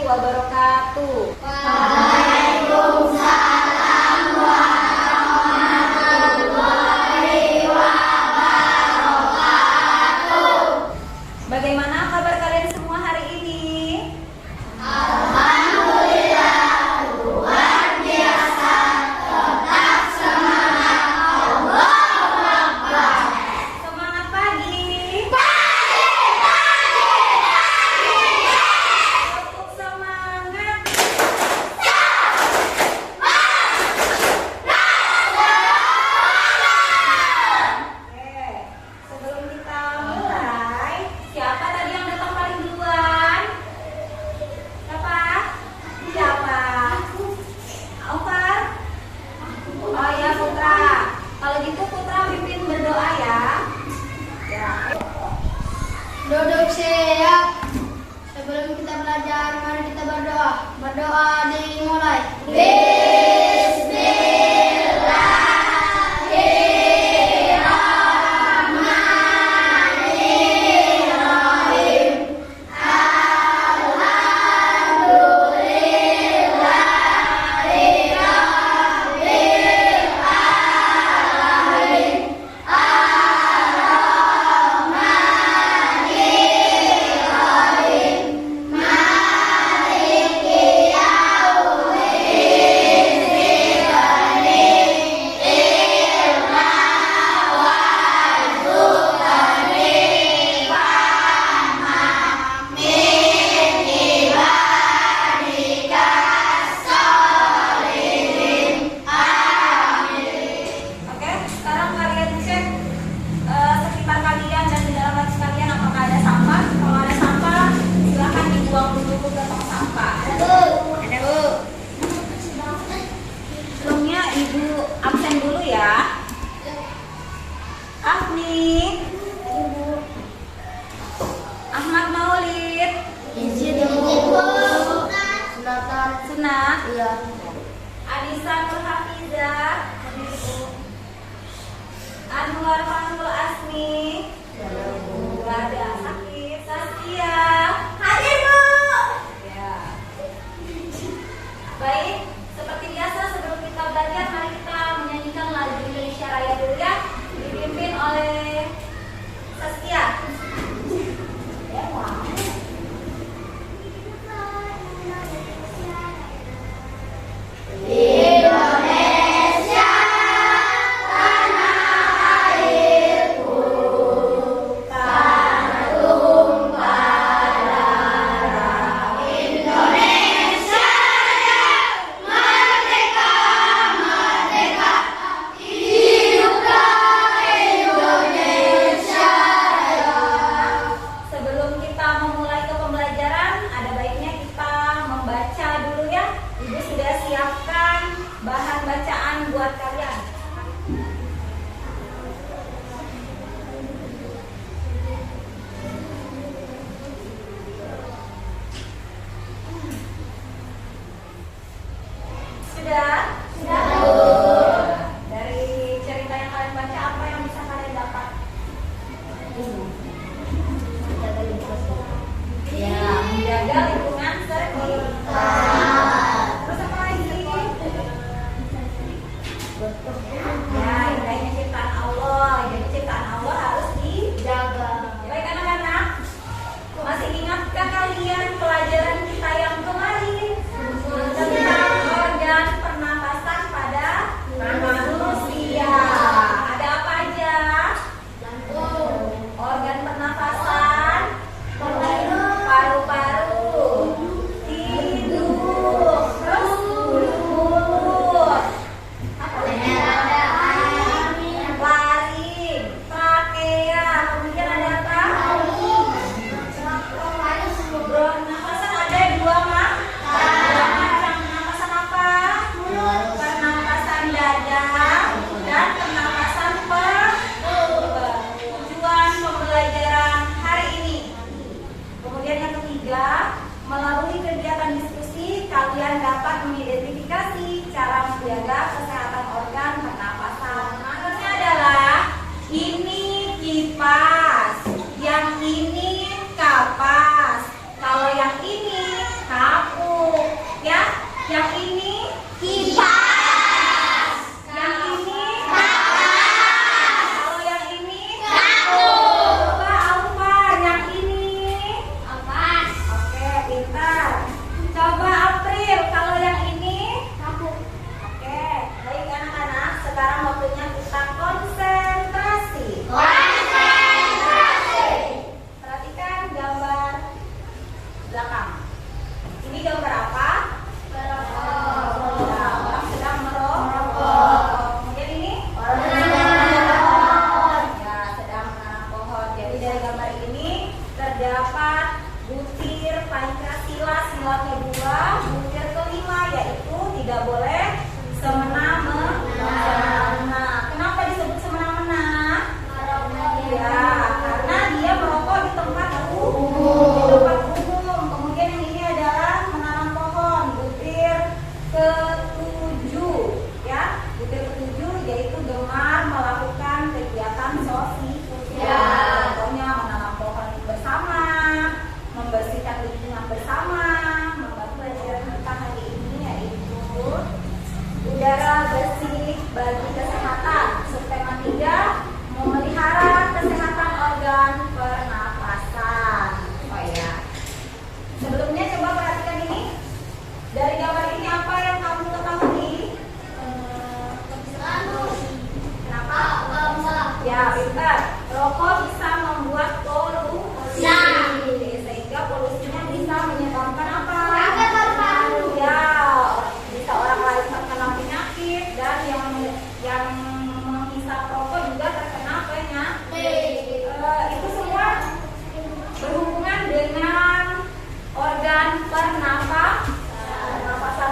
wabarakatuh. Waalaikumsalam warahmatullahi wabarakatuh. Bagaimana kabar kalian semua hari ini? Alhamdulillah, luar biasa. Tetap semangat. Allahu Akbar. Semangat pagi. Untuk semangat. Oke, sebelum kita mulai, siapa tadi yang datang paling duluan? Siapa? Siapa? Alfar? Oh ya, Putra. Kalau gitu Putra pimpin berdoa ya. Ya. Duduk siap. Sebelum kita belajar, mari kita berdoa. Berdoa dimulai. Bismillahirrahmanirrahim. Alhamdulillahirabbil alamin. Ar-Rahmanirrahim. Maliki yaumiddin. Irna warzuqni fahma min ibadika sholihin. Amin. Oke, sekarang kalian cek sekitar kalian dan di dalam hati kalian apakah ada sampah. Kalau ada sampah, silahkan dibuang dulu ke tong sampah. Ada Bu. Sebelumnya Ibu absen dulu ya. Afni, Ahmad Maulid, Izin Ibu. Sunat, Iya. Anissa Nurhafizah, Anwar Fahmul Asmi, nggak ada. Sakit. Saskia, Hadir, Bu. ya. Baik, seperti biasa sebelum kita belajar, mari kita menyanyikan lagu Indonesia Raya dulu ya, dipimpin oleh Saskia. Ya, wow. Indonesia, tanah airku, tanah tumpah darah. Indonesia yang merdeka, merdeka, hiduplah Indonesia Raya. Sebelum kita memulai ke pembelajaran, ada baiknya kita membaca dulu ya. Ibu sudah siapkan bahan bacaan buat kalian. Sudah? Sudah. Dari cerita yang kalian baca, apa yang bisa kalian dapat? Ya, Menjaga lingkungan sekitar. Terus apa lagi? Ya, indahnya ciptaan Allah. Jadi ciptaan Allah harus dijaga. Baik anak-anak, masih ingatkah kalian pelajaran kita yang kemarin tentang organ pernapasan pada manusia? Ada apa aja? Organ pernapasan, paru-paru, hidung, terus mulut, apa lagi? Laring, trakea, kemudian ada apa? Pernapasan ada dua mah? Dua macam. Pernapasan apa? Pernapasan dada dan pernapasan perut. Tujuan pembelajaran hari ini. Kemudian yang ketiga, melalui kegiatan diskusi, kalian dapat mengidentifikasi cara menjaga kesehatan organ pernapasan. Maksudnya adalah ini kipas, yang ini kapas, kalau yang ini kapur. kedua, butir kelima, yaitu tidak boleh semena-mena. Kenapa disebut semena-mena? Ya, karena dia merokok di tempat umum. Kemudian yang ini adalah menanam pohon, butir ketujuh, ya. Butir ketujuh yaitu gemar melakukan kegiatan sosial. Contohnya menanam pohon bersama, membersihkan lingkungan bersama, membantu pelajaran kita hari ini yaitu udara bersih bagi kesehatan. Subtema 3, memelihara kesehatan organ pernapasan. Oh ya. Sebelumnya coba perhatikan ini. Dari gambar ini apa yang kamu ketahui? Kenapa? Ya, pintar. Rokok bisa membuat polusi. Sehingga polusinya bisa menyebabkan apa? Ya, bisa orang lain terkena penyakit dan yang menghisap rokok juga terkena penyakit. Itu semua berhubungan dengan organ pernapasan.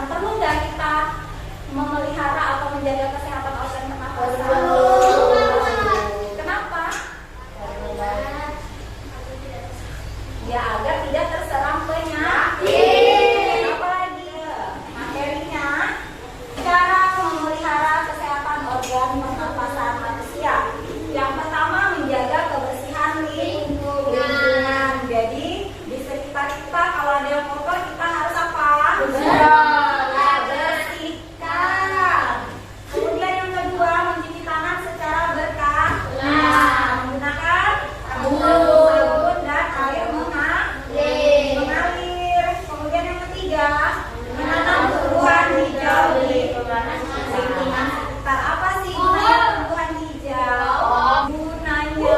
Perlu nggak kita memelihara atau menjaga kesehatan organ pernapasan? Kenapa? Ya, agar tidak terserang penyakit. Apa lagi? Materinya, cara memelihara kesehatan organ pernapasan manusia. Yang pertama, menjaga kebersihan lingkungan. Jadi di sekitar kita kalau ada yang kotor kita harus apa? Bersihkan. Kemudian yang kedua, mencuci tangan secara berkala menggunakan sabun dan air mengalir. Kemudian yang ketiga, menanam tumbuhan hijau di lingkungan sekitar. Apa sih gunanya tumbuhan hijau? Gunanya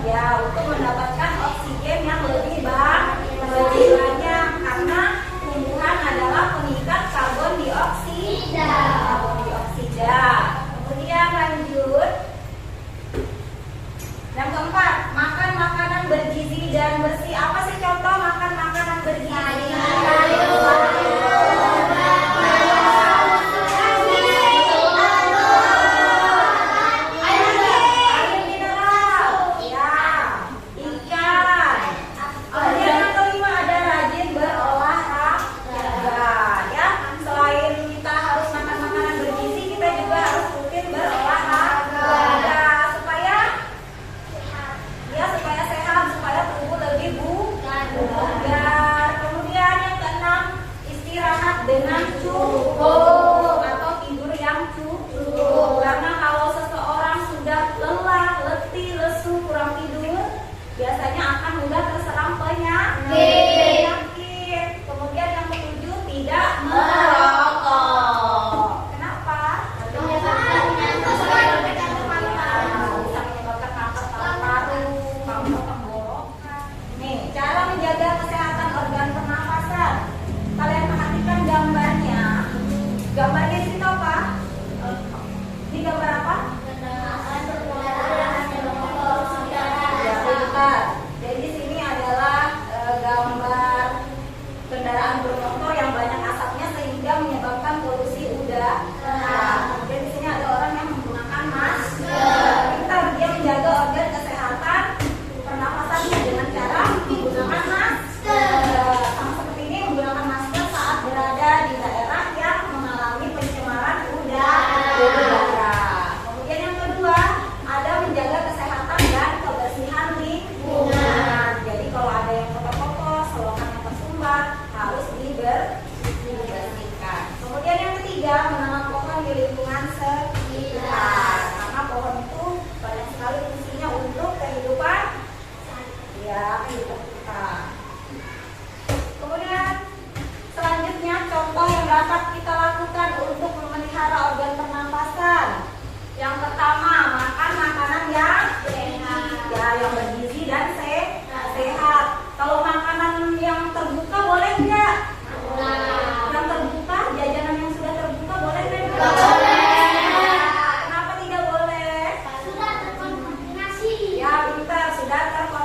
ya, untuk mendapatkan oksigen yang lebih banyak karena tumbuhan adalah pengikat karbon dioksida. Kemudian lanjut. Yang keempat, makan makanan bergizi dan bersih. Apa sih contoh makan makanan bergizi? Dengan cukup atau tidur yang cukup. Karena kalau seseorang sudah lelah, letih, lesu, kurang tidur, biasanya akan mudah terserang penyakit. Kemudian yang ketujuh, tidak merokok. Kenapa? Bisa menyebabkan kanker paru-paru, kanker tenggorokan. Nih, cara menjaga kesehatan organ pernapasan. Kalian perhatikan gambarnya. Gambarnya di situ apa? Ini gambar apa? Ya, benar. Jadi di sini adalah gambar kendaraan bermotor yang banyak asapnya sehingga menyebabkan polusi udara. Kemudian di sini ada orang yang menggunakan masker. Kita dia menjaga organ kesehatan pernapasannya dengan cara menggunakan masker. Sama seperti ini, menggunakan masker saat berada di daerah yang mengalami pencemaran udara. Kemudian yang kedua, ada menjaga kesehatan dan kebersihan lingkungan. Jadi kalau ada yang kotor-kotor, selokan yang tersumbat harus dibersihkan. Kemudian yang ketiga, menanam pohon di lingkungan sekitar. Karena pohon itu banyak sekali fungsinya untuk kehidupan kita. Kemudian selanjutnya contoh yang dapat kita lakukan untuk memelihara organ pernapasan. Yang pertama, makan makanan yang sehat, ya, yang bergizi dan sehat. Kalau makanan yang terbuka boleh nggak? Yang terbuka, jajanan yang sudah terbuka boleh nggak? Kenapa tidak boleh? Sudah terkontaminasi. Ya, pintar, sudah terkontaminasi.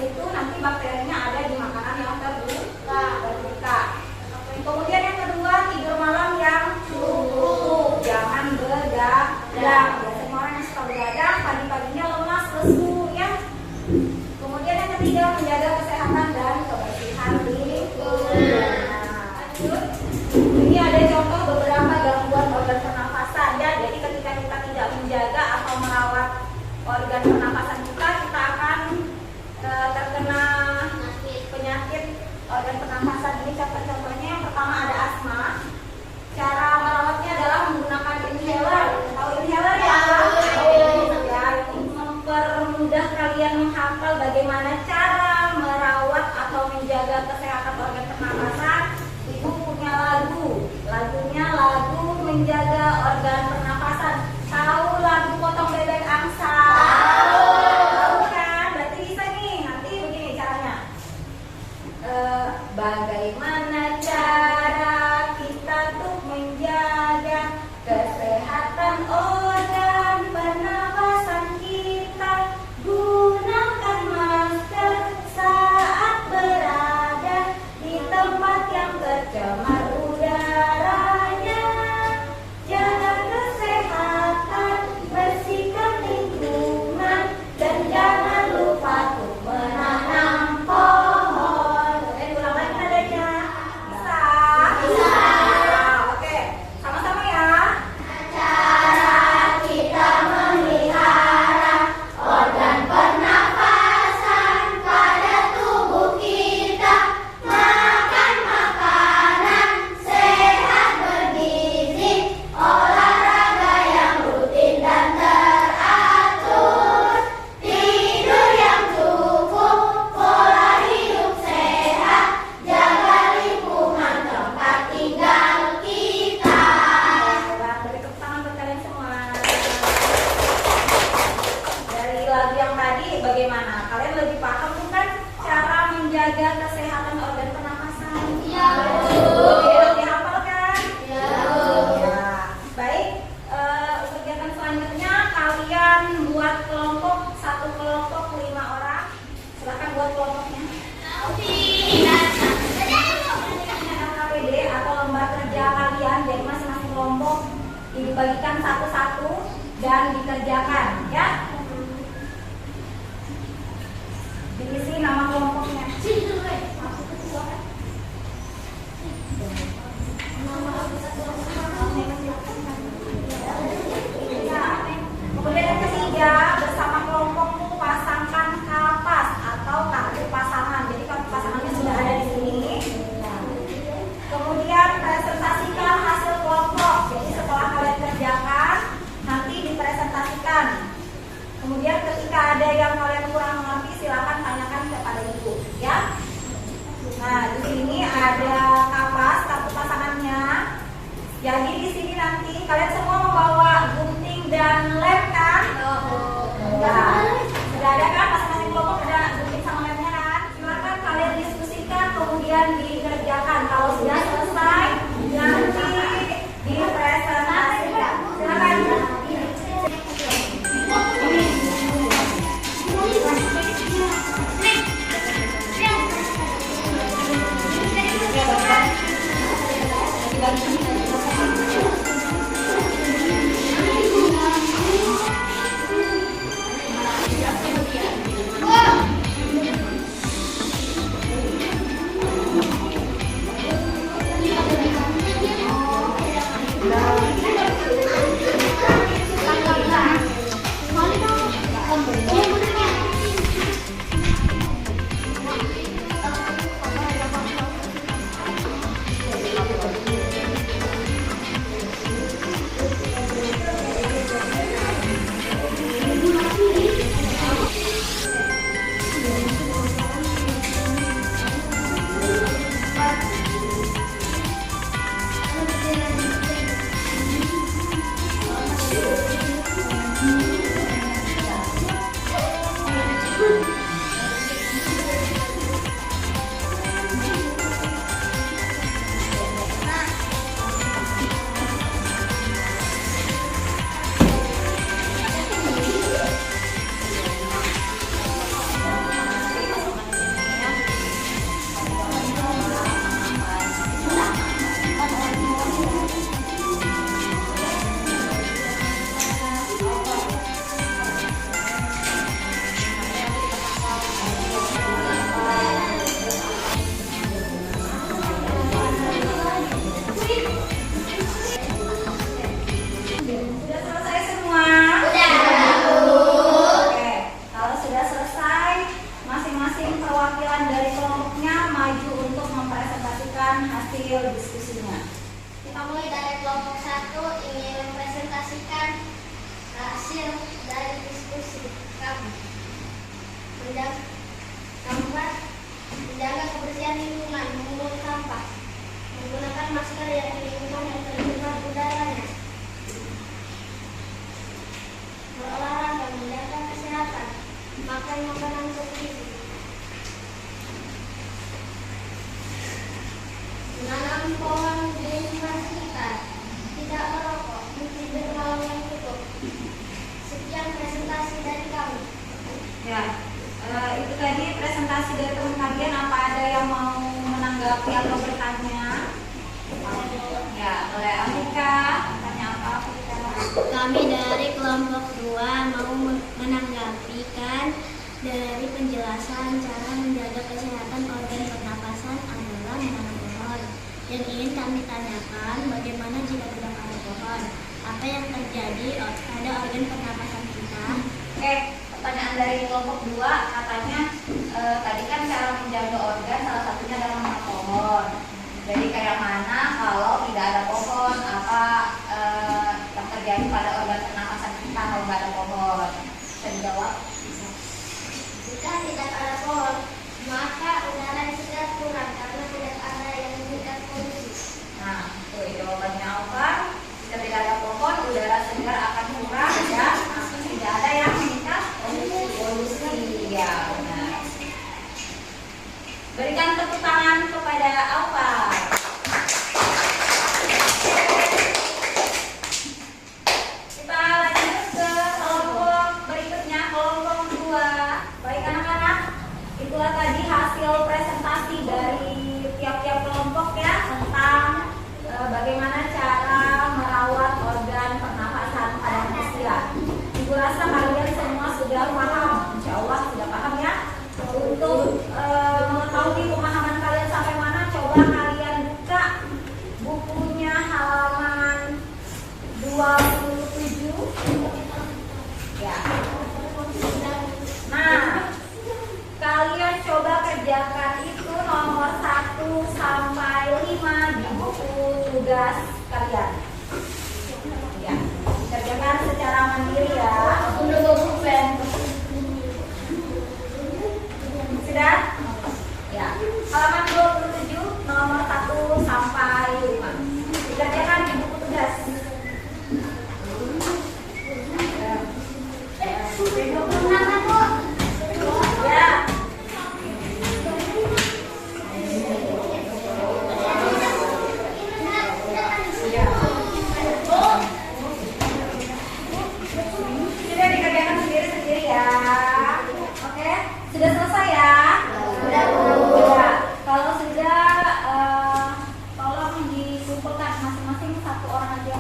itu nanti bakterinya ada di makanan yang terbuka. Kemudian yang kedua, tidur malam yang cukup, jangan begadang. Biasanya orang yang suka begadang pagi-paginya lemas, lesu ya. Kemudian yang ketiga, menjaga kesehatan dan kebersihan lingkungan. Lanjut. Ini ada contoh beberapa gangguan organ pernafasan ya. Jadi ketika kita tidak menjaga atau merawat organ pernafasan kita akan terkena penyakit organ pernafasan. Ini contoh-contohnya. Yang pertama ada asma. Cara merawatnya adalah menggunakan inhaler. Tahu inhaler ya? Ya, ini mempermudah kalian menghafal bagaimana cara merawat atau menjaga kesehatan organ pernafasan. Ibu punya lagunya lagu menjaga organ pernafasan. Tahu lagu potong bebek angsa? Tahu kan? Berarti bisa nih. Nanti begini caranya. Bagaimana cara kita tuh menjaga kesehatan organ pernafasan kita? Gunakan masker saat berada di tempat yang tercemar udaranya. Jaga kesehatan, bersihkan lingkungan, dan jangan lupa tuh menanam pohon. Ulang lagi nadanya. Bisa? Oke, sama-sama ya. Cara kita memelihara organ pernafasan pada tubuh kita, makan makanan sehat bergizi, olahraga yang rutin dan teratur, tidur yang cukup, pola hidup sehat, jaga lingkungan tempat tinggal kita. Hebat, beri tepuk tangan buat kalian semua. Dari lagu yang tadi bagaimana? Kalian lebih paham bukan cara menjaga kesehatan organ pernafasan? Iya. Lebih dihafal kan? Iya. Ya. Baik, kegiatan selanjutnya kalian buat kelompok, satu kelompok 5 orang. Silakan buat kelompoknya. KPD atau lembar kerja kalian, jadi masing-masing kelompok dibagikan satu-satu dan dikerjakan ya. Diisi nama kelompoknya. Kemudian yang ketiga, bersama kelompokmu pasangkan kapas atau kartu pasangan. Jadi kartu pasangannya sudah ada di sini. Kemudian presentasikan hasil kelompok. Jadi setelah kalian kerjakan, nanti dipresentasikan. Kemudian ketika ada yang kalian kurang mengerti, silakan tanyakan kepada ibu. hasil diskusinya. Kita mulai dari kelompok 1 ingin mempresentasikan hasil dari diskusi kami. Menjaga kebersihan lingkungan, memungut sampah, menggunakan masker yang lingkungan yang tercemar udaranya, berolahraga, menjaga kesehatan, makan makanan bergizi, menanam pohon di lingkungan sekitar, tidak merokok, menghindari malam yang cukup. Sekian presentasi dari kami. Ya, itu tadi presentasi dari teman kalian. Apa ada yang mau menanggapi atau bertanya? Ya, oleh Alika, tanya apa Alika? Kami dari kelompok 2 mau menanggapikan dari penjelasan cara menjaga kesehatan organ pernapasan adalah menanam pohon. Yang ingin kami tanyakan, bagaimana jika tidak ada pohon? Apa yang terjadi pada organ pernapasan kita? Oke, pertanyaan dari kelompok 2 katanya tadi kan cara menjaga organ salah satunya adalah menanam pohon. Jadi kayak mana kalau tidak ada pohon, apa yang terjadi pada organ pernapasan kita kalau nggak ada pohon? Bisa dijawab? Bisa. Jika tidak ada pohon, maka udara yang segar kurang karena tidak ada yang meningkat polusi. Nah, itu jawabannya apa? Jika tidak ada pohon, udara segar akan kurang dan tidak ada yang meningkat polusi. Ya, benar. Berikan tepuk tangan kepada Alfa. Kita lanjut ke kelompok berikutnya, kelompok 2. Baik anak-anak, itulah tadi hasil presentasi dari tiap-tiap kelompok ya tentang bagaimana cara merawat organ pernapasan pada manusia. Ibu rasa kalian semua sudah paham, insya Allah sudah paham ya. Untuk mengetahui pemahaman kalian sampai mana, coba kalian buka bukunya halaman 27. Ya. Nah, kalian coba kerjakan itu nomor 1 sampai 5 di buku tugas kalian. Ya, kerjakan secara mandiri ya. Sudah? Ya. Halaman 27 nomor 1 sampai 5. Dikerjakan di buku tugas. Ya. Sudah dikerjakan sendiri-sendiri ya. Oke, sudah selesai ya? Sudah. Ya. Kalau sudah, tolong dikumpulkan masing-masing satu orang aja.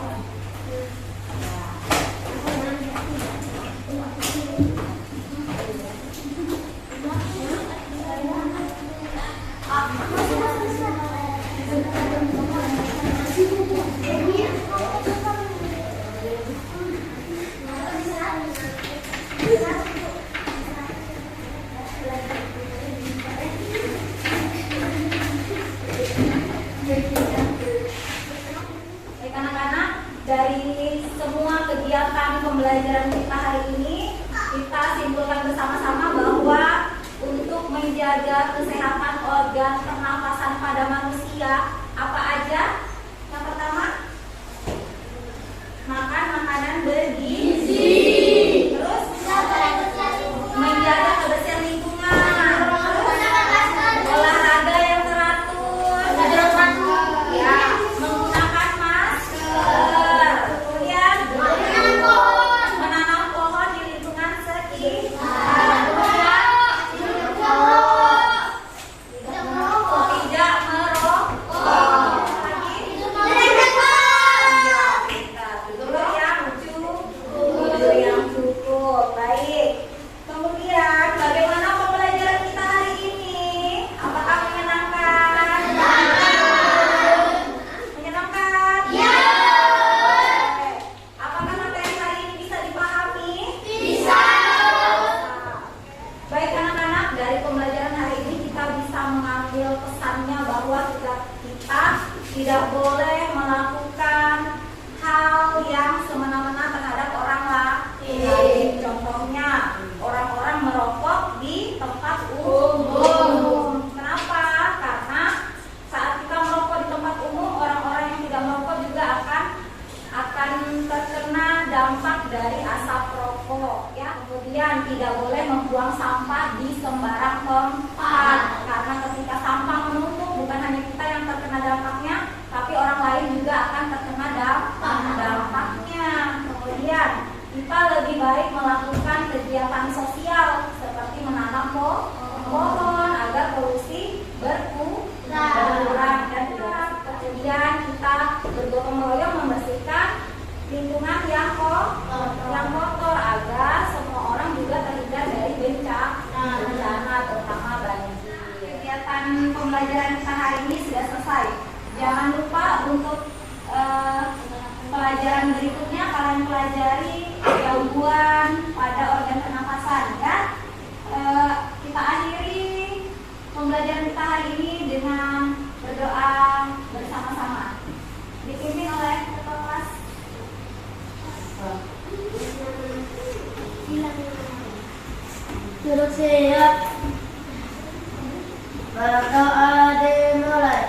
Baik anak-anak, dari semua kegiatan pembelajaran kita hari ini, kita simpulkan bersama-sama bahwa untuk menjaga kesehatan organ pernapasan pada manusia, apa aja? Yang pertama, makan makanan bergizi. Terus menjaga kebersihan lingkungan. Olahraga yang teratur. Ya, menggunakan masker. Kemudian menanam pohon di lingkungan sekitar. Tidak merokok. Lagi. Ya, kita dulu yang tidak boleh melakukan hal yang semena-mena terhadap orang lain. Contohnya, orang-orang merokok di tempat umum. Kenapa? Karena saat kita merokok di tempat umum, orang-orang yang tidak merokok juga akan terkena dampak dari asap rokok. Ya, kemudian tidak boleh membuang sampah di sembarang tempat, karena ketika sampah menumpuk, bukan hanya kita yang terkena dampaknya, tapi orang lain juga akan terkena dampaknya. Kemudian kita lebih baik melakukan kegiatan sosial seperti menanam pohon agar polusi berkurang. Dan kemudian kita bergotong royong membersihkan lingkungan yang kotor agar semua orang juga terhindar dari bencana terutama banjir. Kegiatan pembelajaran kita hari ini sudah selesai. Jangan lupa untuk pelajaran berikutnya kalian pelajari gangguan pada organ pernapasan. Ya, kita akhiri pembelajaran kita hari ini dengan berdoa bersama-sama, dipimpin oleh ketua kelas. Duduk siap. Berdoa dimulai.